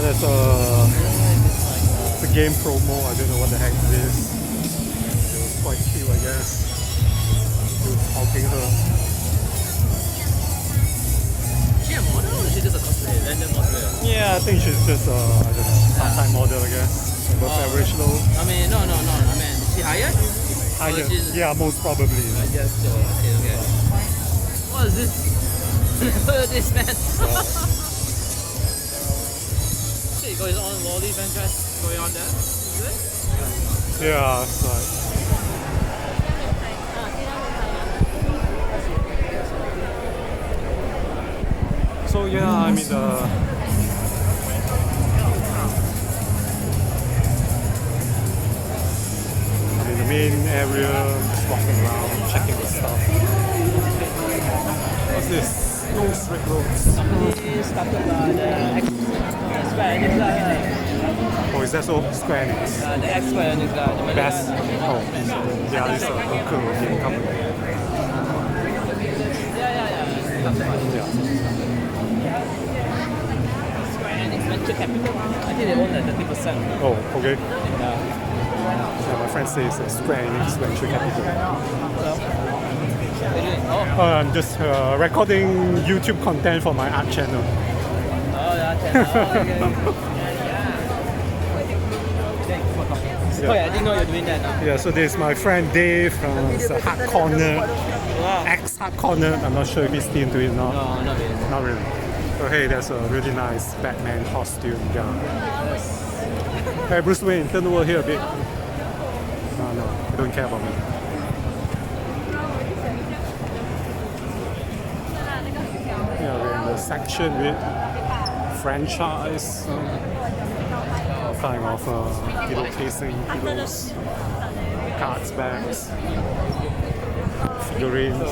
there's it's a game promo. I don't know what the heck it is. It was quite cute, I guess. He was hugging her. Is she a model or is she just a cosplay? Random cosplayer? Yeah, I think she's just I don't know, part-time model, I guess. Above average low. I mean, no. I mean, is she hired? Hired. Yeah, most probably. I guess so. Okay. What is this? What is this, man? Shit, got his own Wally franchise going on there. Is it? Yeah, it's like. So yeah, I mean the main area, just walking around, checking the stuff. What's this? No straight roads. He started the Square Enix. Oh, is that so? Square Enix? The Square Enix, the Best. Oh, yeah, it's a local game company. Yeah. Square Enix Venture Capital. I think they own like 30%. Oh, okay. Yeah, my friend says Square Enix Venture Capital. I'm just recording YouTube content for my art channel. Oh, yeah, Oh, yeah, I didn't know you're doing that now. Yeah, so this is my friend Dave from Hard Corner, ex-Hard Corner. I'm not sure if he's still into it now. No, not really. Not really. So hey, that's a really nice Batman costume. Yeah. Hey, Bruce Wayne, turn over here a bit. No, you don't care about me. Yeah, we're in the section with franchise, kind of pillow casing, pillows, cards, bags, figurines.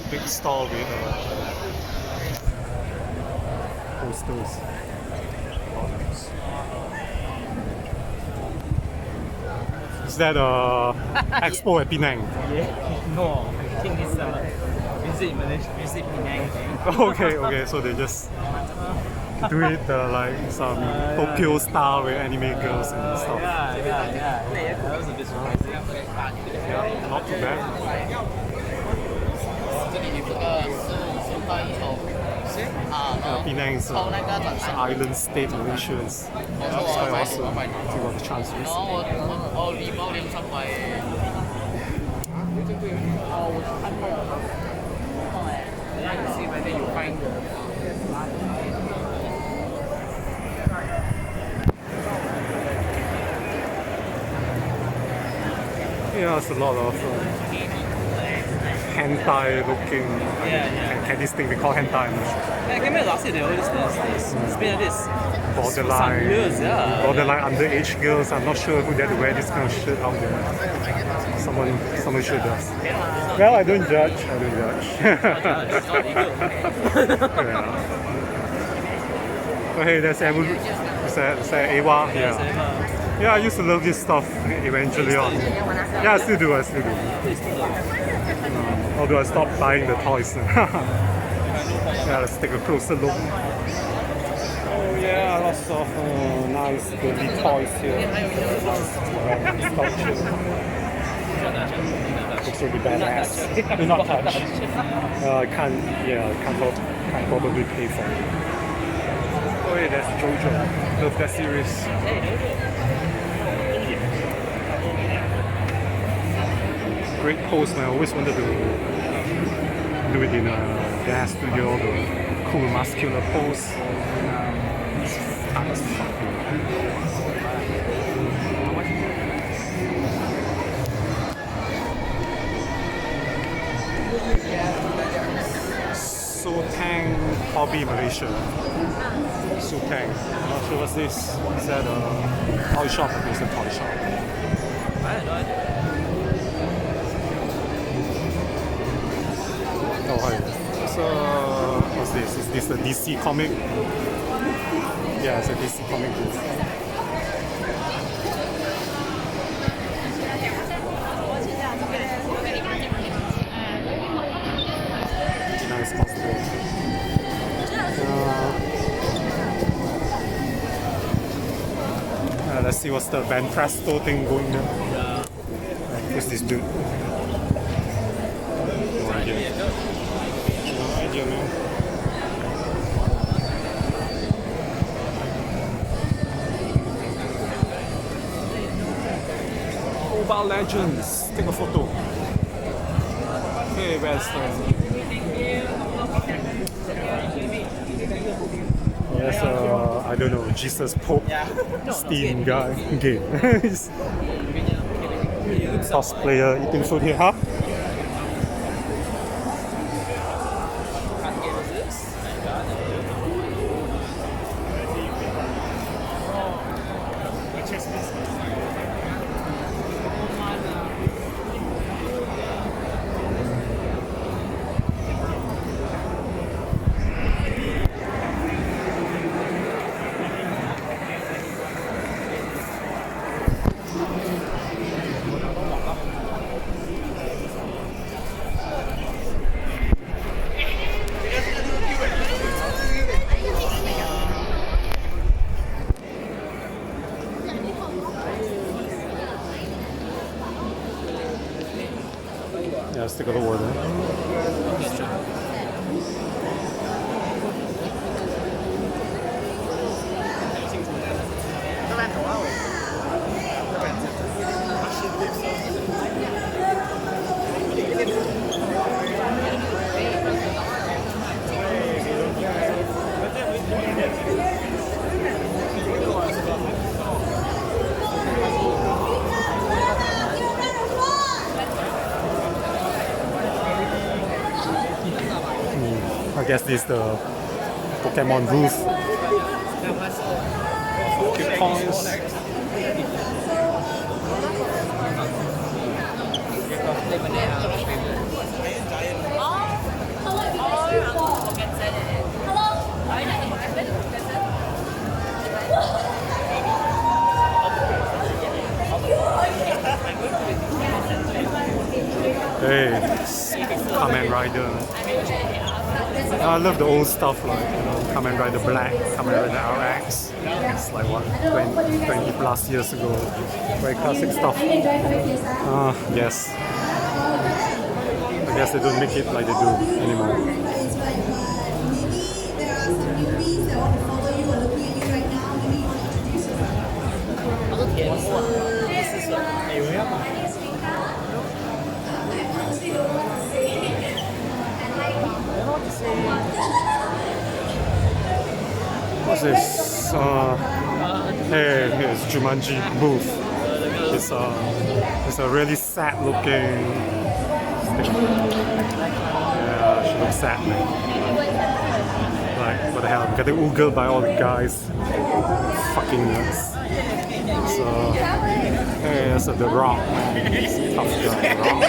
Big stall with posters. Is that expo at Penang? Yeah, no. I think it's visit Malaysia, visit Penang. Okay, so they just do it like some Tokyo style with anime girls and stuff. Yeah. That was a bit surprising. Yeah, not too bad. Penang is an island state Malaysia. It's quite awesome if you got the chance to visit. See whether you find Yeah, it's a lot of hentai looking. Can this thing be called hentai? I'm not sure. I came here last year, they always it's been like this. Borderline, some years, yeah. borderline underage girls. I'm not sure who dare to wear this kind of shit out there. Someone sure does. Well, I don't judge. It's not legal. Yeah. Oh, hey, that's Abu. Is that Awa? Yeah, I used to love this stuff eventually on. Yeah, I still do. Although I stopped buying the toys. Yeah, let's take a closer look. Oh yeah, lots of nice girly toys here. Sculpture. Looks really badass. Do not touch. I can't probably pay for it. Oh yeah, that's JoJo. Love that series. Great pose, man. I always wanted to do it in a dance studio, the cool muscular pose. Sotang Hobby Malaysia. Sotang. I'm not sure what's this. Is that a toy shop? I think it's a toy shop. I had no idea. Oh, hi. So, what's this? Is this a DC comic? Yeah, it's a DC comic booth. Nice cosplay. Let's see what's the Van Presto thing going on. Who's this dude? No idea. No idea, man. Mobile Legends. Take a photo. Okay, where's the... Yes, I don't know, Jesus Pope Steam guy game. Cosplayer eating food here, huh? Yeah, let's take a look over there. I guess this is the Pokemon booth. Pokemons. Hey, Kamen Rider. I love the old stuff like Kamen Rider Black, Kamen Rider RX. It's like what, 20 plus years ago. Very classic stuff. Yes. I guess they don't make it like they do anymore. What's this? Here's Jumanji booth. It's a really sad looking. Yeah, she looks sad, man. Like, what the hell? I'm getting oogled by all the guys. Fucking nuts. So, hey, that's The Rock. It's a tough guy, The Rock.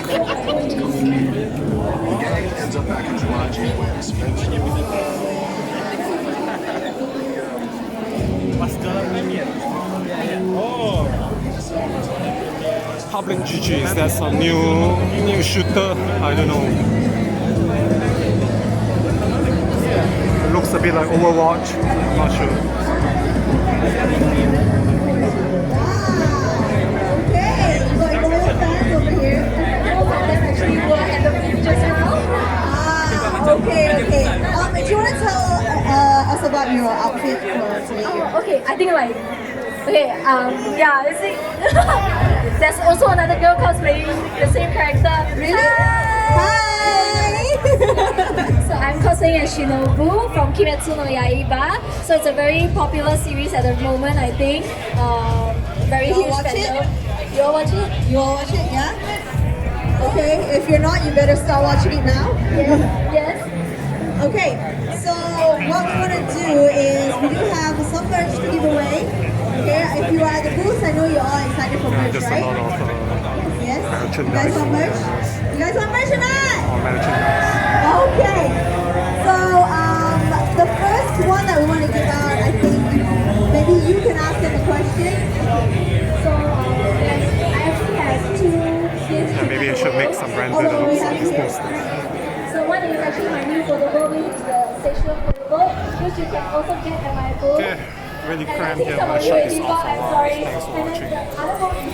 Ends up back in Jumanji where Spencer. Public GG, is that some new shooter? I don't know. It looks a bit like Overwatch. I'm not sure. Okay, so I got little fans over here. Both of them actually were at the booth just now. Okay. Do you want to tell us about your outfit for today? Oh, okay. I think like, yeah, you see, there's also another girl cosplaying the same character. Really? Hi! So I'm cosplaying as Shinobu from Kimetsu no Yaiba. So it's a very popular series at the moment, I think. Very huge fandom. You all watch it? You all watch it, yeah? Okay, if you're not, you better start watching it now. Yes. Okay, so what we want to do is we do have some merch to give away. Okay, if you are at the booth, I know you're all excited for merch, Just a right? lot of Yes? You merchandise. guys want merch? You guys want merch or not? merchandise. Okay, so some branded that looks like it's posted. So one is actually my new photo book, which is the sexual photo book, which you can also get at my booth. Okay, really And I cramped think here. some I'm of gonna you shut this already off bought, for a I'm while. sorry. Thanks for And then watching. the other book is